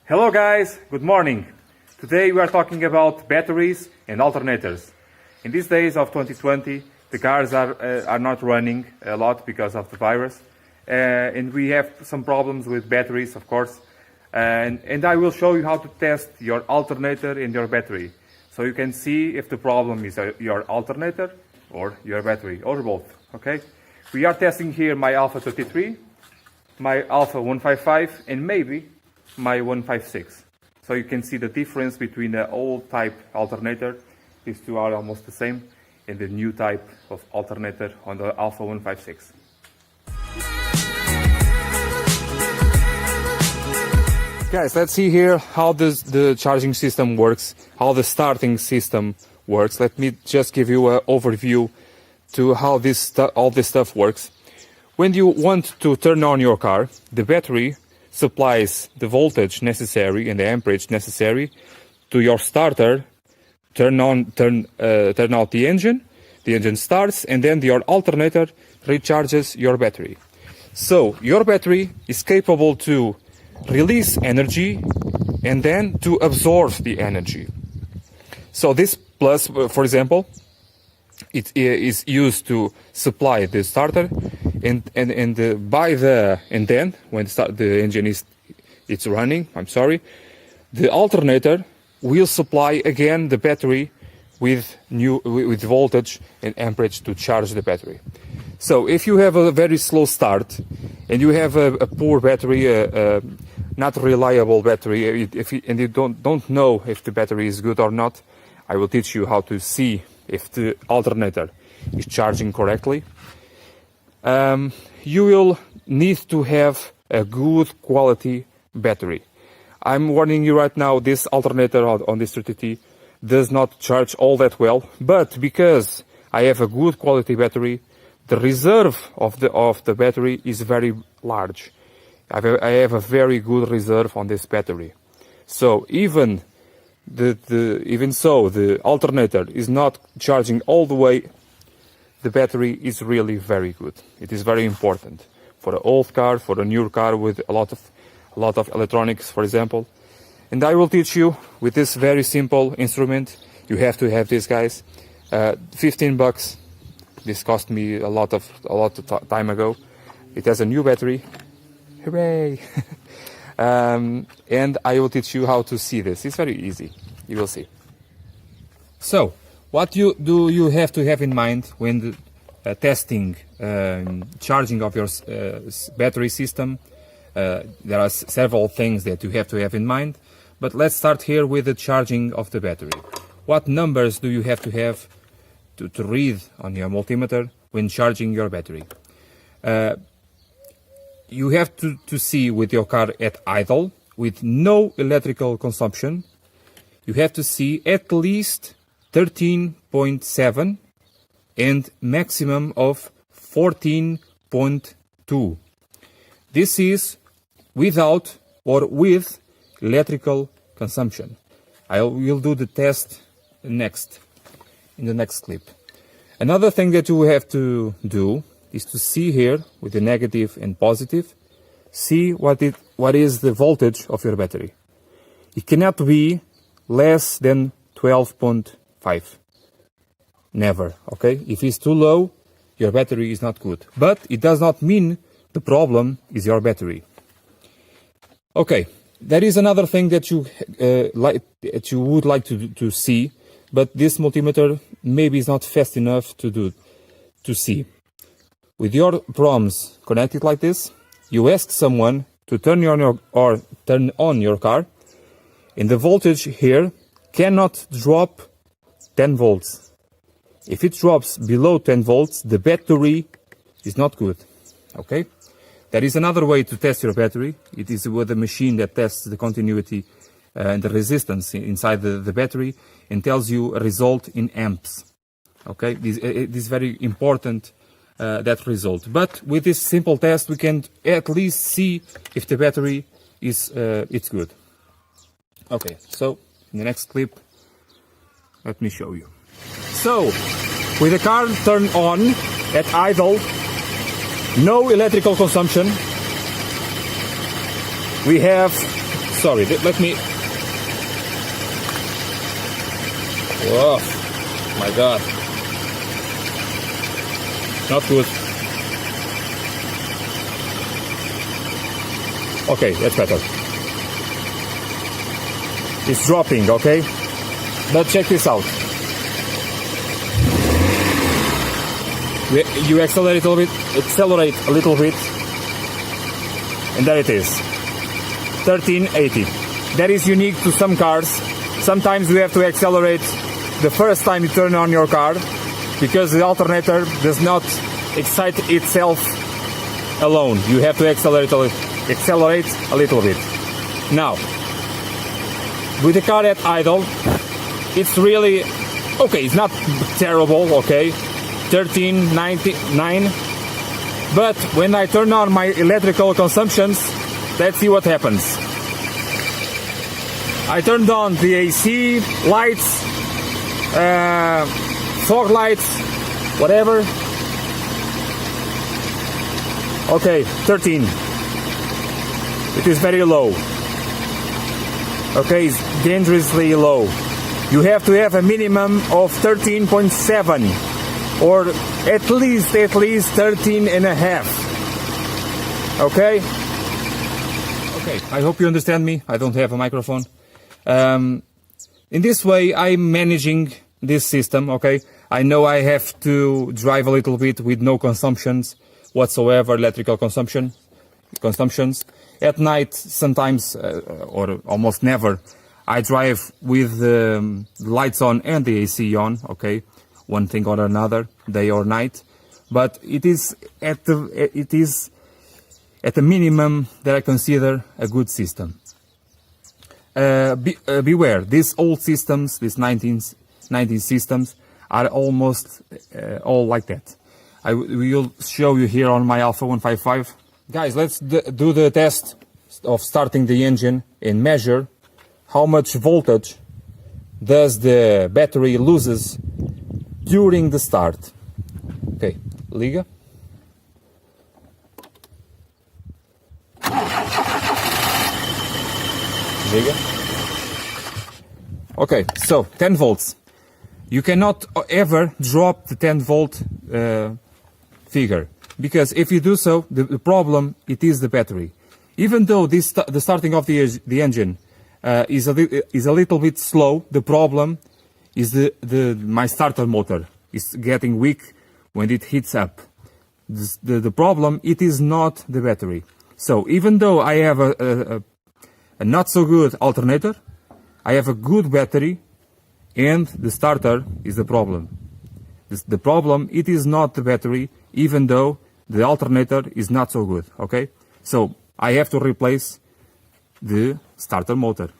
Hello guys, good morning. Today we are talking about batteries and alternators. In these days of 2020, the cars are not running a lot because of the virus. And we have some problems with batteries, of course. And I will show you how to test your alternator and your battery. So you can see if the problem is your alternator or your battery, or both, okay? We are testing here my Alfa 33, my Alfa 155, and maybe my 156. So you can see the difference between the old type alternator, these two are almost the same, and the new type of alternator on the Alfa 156. Guys, let's see here how the charging system works, how the starting system works. Let me just give you an overview to how all this stuff works. When you want to turn on your car, the battery supplies the voltage necessary and the amperage necessary to your starter. Turn out the engine starts, and then your alternator recharges your battery. So your battery is capable to release energy and then to absorb the energy. So this plus, for example, it is used to supply the starter, and then when the engine is running, the alternator will supply again the battery with voltage and amperage to charge the battery. So if you have a very slow start and you have a poor battery, not reliable battery, and you don't know if the battery is good or not, I will teach you how to see if the alternator is charging correctly. You will need to have a good quality battery. I'm warning you right now, this alternator on this 30T does not charge all that well, but because I have a good quality battery, the reserve of the battery is very large. I have a very good reserve on this battery. So even so, the alternator is not charging all the way. The battery is really very good. It is very important for an old car, for a new car with a lot of electronics, for example. And I will teach you with this very simple instrument. You have to have this, guys. $15. This cost me a lot of time ago. It has a new battery. Hooray! And I will teach you how to see this. It's very easy. You will see. So, what do you have to have in mind when testing charging of your battery system? There are several things that you have to have in mind, but let's start here with the charging of the battery. What numbers do you have to read on your multimeter when charging your battery? You have to see with your car at idle, with no electrical consumption, you have to see at least 13.7 and maximum of 14.2. This is without or with electrical consumption. I will do the test in the next clip. Another thing that you have to do is to see here with the negative and positive, see what is the voltage of your battery. It cannot be less than 12.5. Never, okay? If it's too low, your battery is not good. But it does not mean the problem is your battery. Okay, there is another thing that you would like to see, but this multimeter maybe is not fast enough to see. With your proms connected like this, you ask someone to turn on your car, and the voltage here cannot drop 10 volts. If it drops below 10 volts, the battery is not good. Okay? There is another way to test your battery. It is with a machine that tests the continuity and the resistance inside the battery and tells you a result in amps. Okay? This is very important, that result. But with this simple test, we can at least see if the battery is it's good. Okay, so in the next clip, let me show you. So, with the car turned on at idle, no electrical consumption, we have Sorry, let me... Whoa, my God. Not good. Okay, that's better. It's dropping, okay? But check this out. You accelerate a little bit, and there it is. 1380. That is unique to some cars. Sometimes you have to accelerate the first time you turn on your car, because the alternator does not excite itself alone. You have to accelerate a little bit. Now, with the car at idle, it's really okay. It's not terrible, okay, 1399. But when I turn on my electrical consumptions, let's see what happens. I turned on the AC, lights, fog lights, whatever. Okay, 13. It is very low. Okay, it's dangerously low. You have to have a minimum of 13.7 or at least 13 and a half. Okay? Okay, I hope you understand me. I don't have a microphone. In this way, I'm managing this system, okay? I know I have to drive a little bit with no consumptions whatsoever, electrical consumptions. At night, sometimes, or almost never, I drive with the lights on and the AC on, okay? One thing or another, day or night. But it is at the minimum that I consider a good system. Beware, these old systems, these 19 systems, are almost all like that. I will show you here on my Alfa 155. Guys, let's do the test of starting the engine and measure how much voltage does the battery loses during the start. Okay, liga. Liga. Okay, so 10 volts. You cannot ever drop the 10 volt figure, because if you do so, the problem, it is the battery. Even though the starting of the engine is a little bit slow, the problem is my starter motor is getting weak when it heats up. The problem, it is not the battery. So even though I have a not so good alternator, I have a good battery, and the starter is the problem. The problem, it is not the battery, even though the alternator is not so good, okay? So I have to replace the starter motor.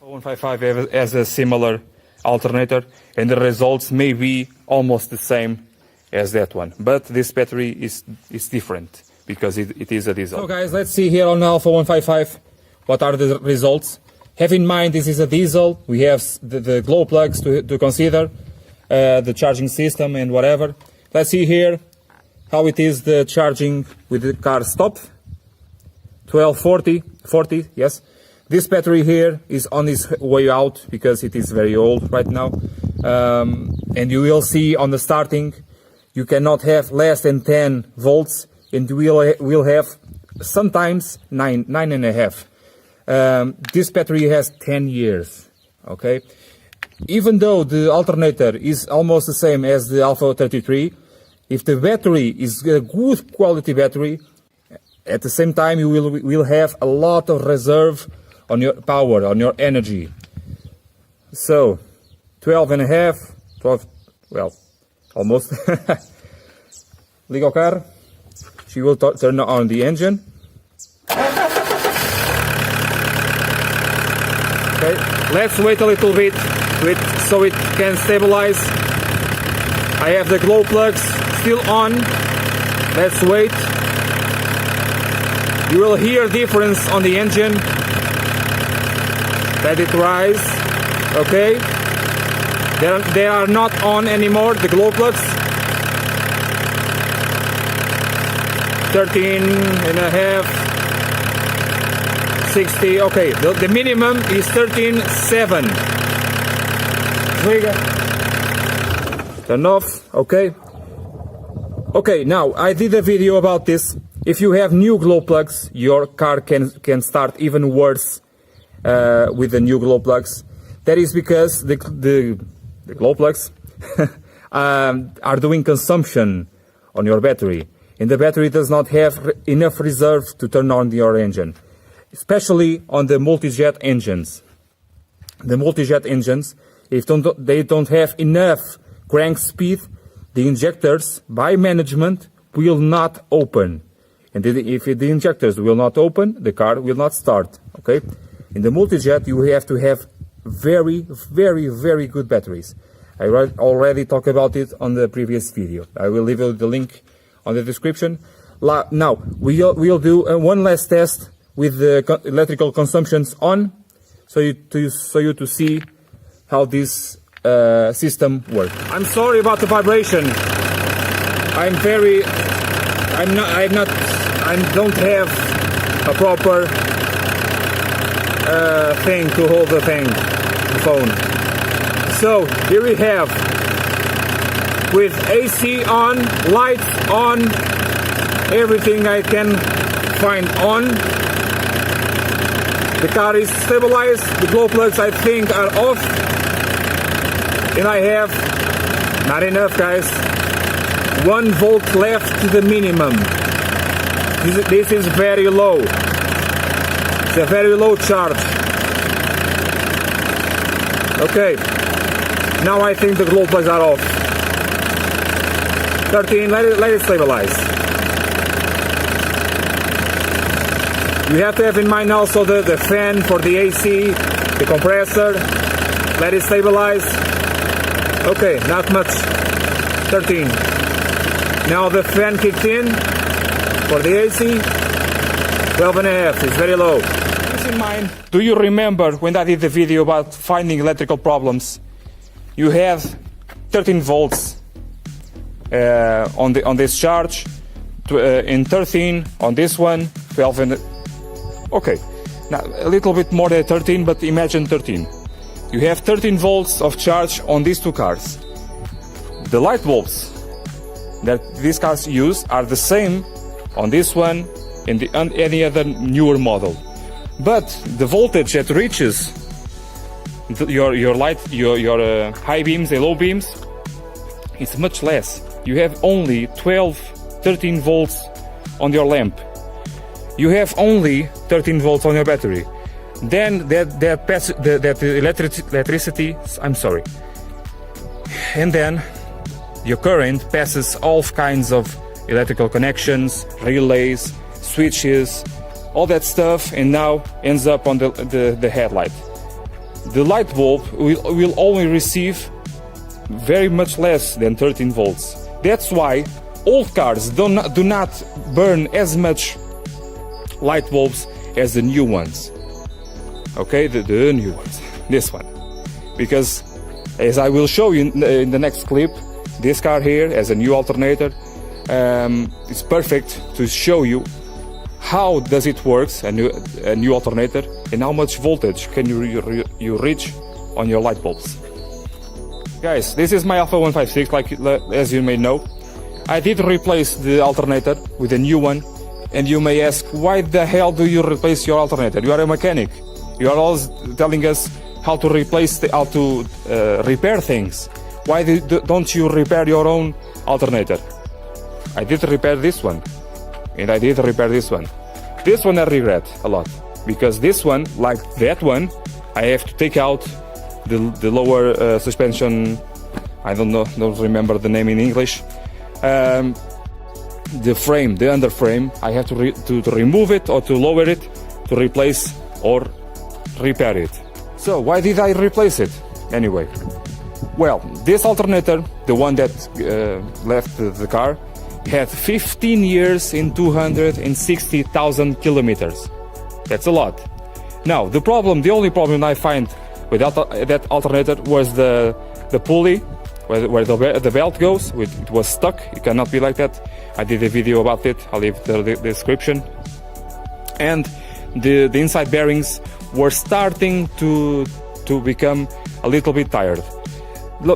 155 has a similar alternator, and the results may be almost the same as that one. But this battery is different, because it is a diesel. So guys, let's see here on Alfa 155 what are the results. Have in mind this is a diesel. We have the glow plugs to consider, the charging system and whatever. Let's see here how it is the charging with the car stop. 1240, yes. This battery here is on its way out because it is very old right now. And you will see on the starting, you cannot have less than 10 volts, and you will have sometimes 9.5. This battery has 10 years, okay? Even though the alternator is almost the same as the Alfa 33, if the battery is a good quality battery, at the same time you will have a lot of reserve on your power, on your energy. So 12, well, almost. Liga o carro. She will turn on the engine. Okay, let's wait a little bit so it can stabilize. I have the glow plugs still on. Let's wait. You will hear difference on the engine. Let it rise. Okay. They are not on anymore, the glow plugs. 13.5. 1360. Okay, the minimum is 13.7. Trigger. Turn off. Okay. Okay, now I did a video about this. If you have new glow plugs, your car can start even worse with the new glow plugs. That is because the glow plugs are doing consumption on your battery, and the battery does not have enough reserve to turn on your engine, especially on the multi-jet engines. The multi-jet engines, if they don't have enough crank speed, the injectors, by management, will not open. And if the injectors will not open, the car will not start. Okay? In the multi-jet, you have to have very, very, very good batteries. I already talked about it on the previous video. I will leave the link on the description. Now, we'll do one last test with the electrical consumptions on, so you to see how this system works. I'm sorry about the vibration. I don't have a proper thing to hold the phone. So here we have, with AC on, lights on, everything I can find on. The car is stabilized, the glow plugs I think are off, and I have, not enough guys, 1 volt left to the minimum. This is very low. It's a very low charge. Okay, now I think the glow plugs are off. 13, let it stabilize. You have to have in mind also the fan for the AC, the compressor. Let it stabilize. Okay, not much. 13. Now the fan kicked in for the AC. 12.5, it's very low. Keep in mind, do you remember when I did the video about finding electrical problems? You have 13 volts on this charge, in 13 on this one, 12 and okay, now a little bit more than 13, but imagine 13. You have 13 volts of charge on these two cars. The light bulbs that these cars use are the same on this one and any other newer model, but the voltage that reaches your high beams and low beams is much less. You have only 13 volts on your lamp. You have only 13 volts on your battery. Then that electricity, I'm sorry. And then your current passes all kinds of electrical connections, relays, switches, all that stuff, and now ends up on the headlight. The light bulb will only receive very much less than 13 volts. That's why old cars do not burn as much light bulbs as the new ones. Okay, the new ones, this one. Because, as I will show you in the next clip, this car here has a new alternator. It's perfect to show you how does it works, a new alternator, and how much voltage can you reach on your light bulbs. Guys, this is my Alfa 156, as you may know. I did replace the alternator with a new one, and you may ask, why the hell do you replace your alternator? You are a mechanic. You are always telling us how to repair things. Why don't you repair your own alternator? I did repair this one, and I did repair this one. This one I regret a lot, because this one, like that one, I have to take out the lower suspension. I don't remember the name in English. The frame, the underframe, I have to remove it or to lower it to replace or repair it. So why did I replace it anyway? Well, this alternator, the one that left the car, had 15 years in 260,000 kilometers. That's a lot. Now, the only problem I find with that alternator was the pulley, where the belt goes. It was stuck. It cannot be like that. I did a video about it. I'll leave the description. And the inside bearings were starting to become a little bit tired.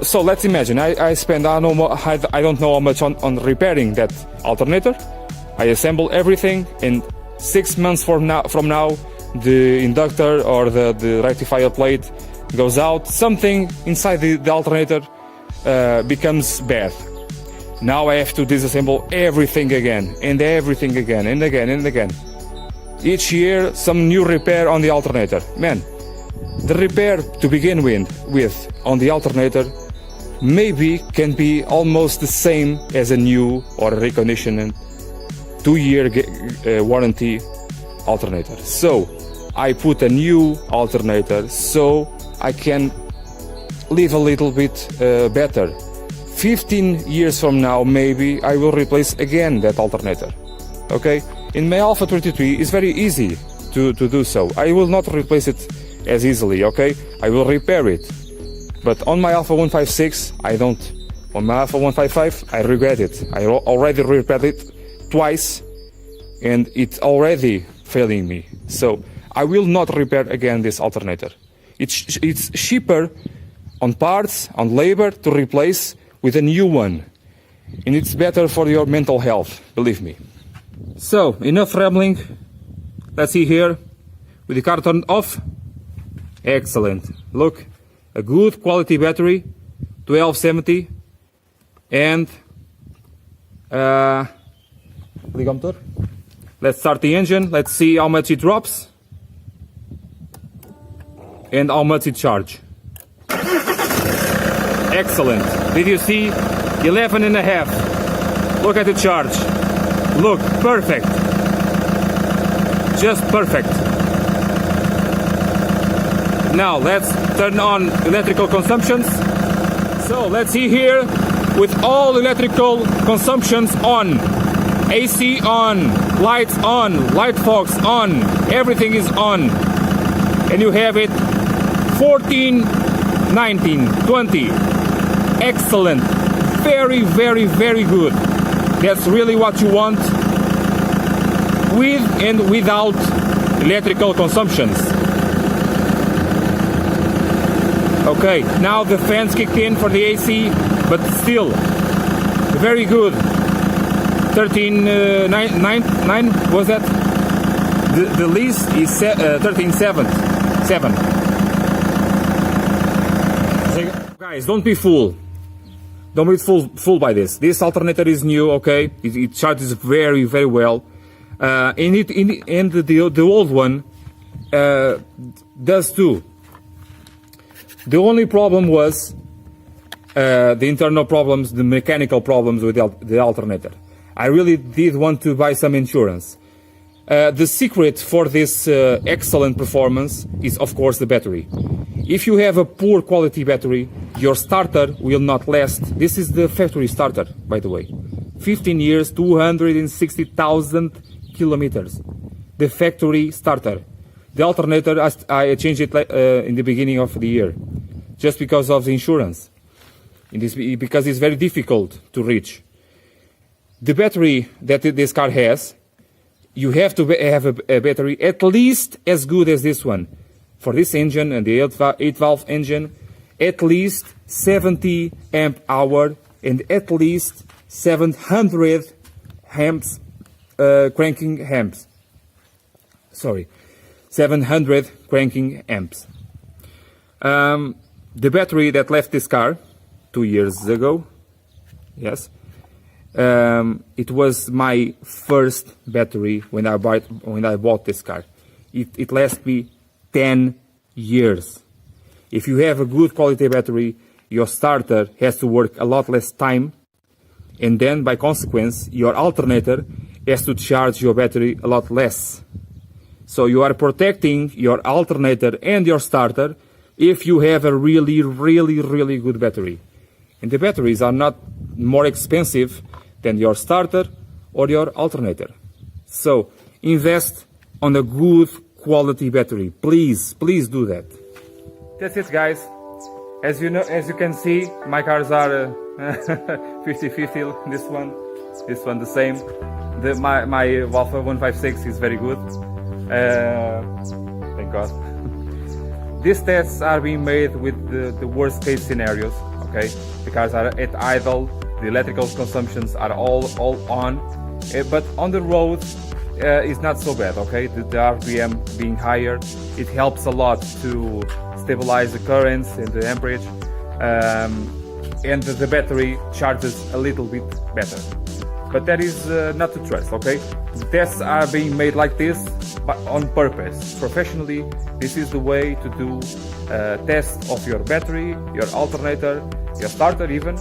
So let's imagine I spend I don't know how much on repairing that alternator. I assemble everything, and 6 months from now the inductor or the rectifier plate goes out. Something inside the alternator becomes bad. Now I have to disassemble everything again and everything again and again and again. Each year some new repair on the alternator. Man, the repair to begin with on the alternator maybe can be almost the same as a new or a reconditioned 2-year warranty alternator. So I put a new alternator so I can live a little bit better. 15 years from now maybe I will replace again that alternator. Okay? In my Alfa 23 it's very easy to do so. I will not replace it as easily, okay? I will repair it. But on my Alfa 156 I don't. On my Alfa 155 I regret it. I already repaired it twice and it's already failing me. So I will not repair again this alternator. It's cheaper on parts, on labor to replace with a new one. And it's better for your mental health, believe me. So, enough rambling. Let's see here, with the car turned off. Excellent. Look, a good quality battery, 1270. And let's start the engine. Let's see how much it drops and how much it charges. Excellent. Did you see? 11.5. Look at the charge. Look, perfect. Just perfect. Now let's turn on electrical consumptions. So let's see here, with all electrical consumptions on. AC on, lights on, light focus on, everything is on. And you have it 14, 19, 20. Excellent. Very, very, very good. That's really what you want with and without electrical consumptions. Okay, now the fans kicked in for the AC, but still very good. 13.9 was that? The least is 13.7. Guys, don't be fooled. Don't be fooled by this. This alternator is new, okay? It charges very, very well. And the old one does too. The only problem was the internal problems, the mechanical problems with the alternator. I really did want to buy some insurance. The secret for this excellent performance is, of course, the battery. If you have a poor quality battery, your starter will not last. This is the factory starter, by the way. 15 years, 260,000 kilometers. The factory starter. The alternator, I changed it in the beginning of the year, just because of the insurance. Because it's very difficult to reach. The battery that this car has, you have to have a battery at least as good as this one. For this engine and the 8-valve engine, at least 70 amp hour and at least 700 amps, cranking amps. Sorry, 700 cranking amps. The battery that left this car 2 years ago, yes, it was my first battery when I bought this car. It lasted me 10 years. If you have a good quality battery, your starter has to work a lot less time, and then by consequence your alternator has to charge your battery a lot less. So you are protecting your alternator and your starter if you have a really, really, really good battery. And the batteries are not more expensive than your starter or your alternator. So invest on a good quality battery. Please, please do that. That's it, guys. As you know, as you can see, my cars are 50-50. This one the same. My Alfa 156 is very good. Thank God. These tests are being made with the worst case scenarios, okay? The cars are at idle, the electrical consumptions are all on, but on the road it's not so bad, okay? The RPM being higher, it helps a lot to stabilize the currents and the amperage, and the battery charges a little bit better. But that is not to trust, okay? The tests are being made like this, but on purpose. Professionally, this is the way to do tests of your battery, your alternator, your starter even,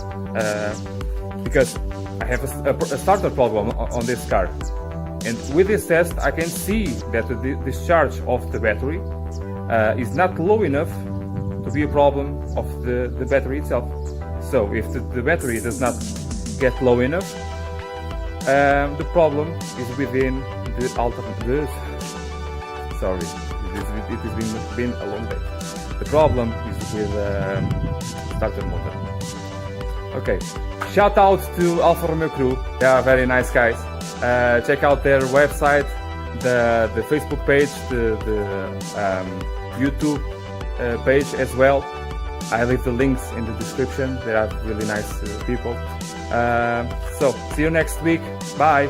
because I have a starter problem on this car. And with this test, I can see that the discharge of the battery is not low enough to be a problem of the battery itself. So if the battery does not get low enough, the problem is within the alternator. Sorry, it has been a long day. The problem is with starter motor. Okay, shout out to Alfa Romeo crew. They are very nice guys. Check out their website, the Facebook page, the YouTube page as well. I leave the links in the description. They are really nice people. So see you next week. Bye.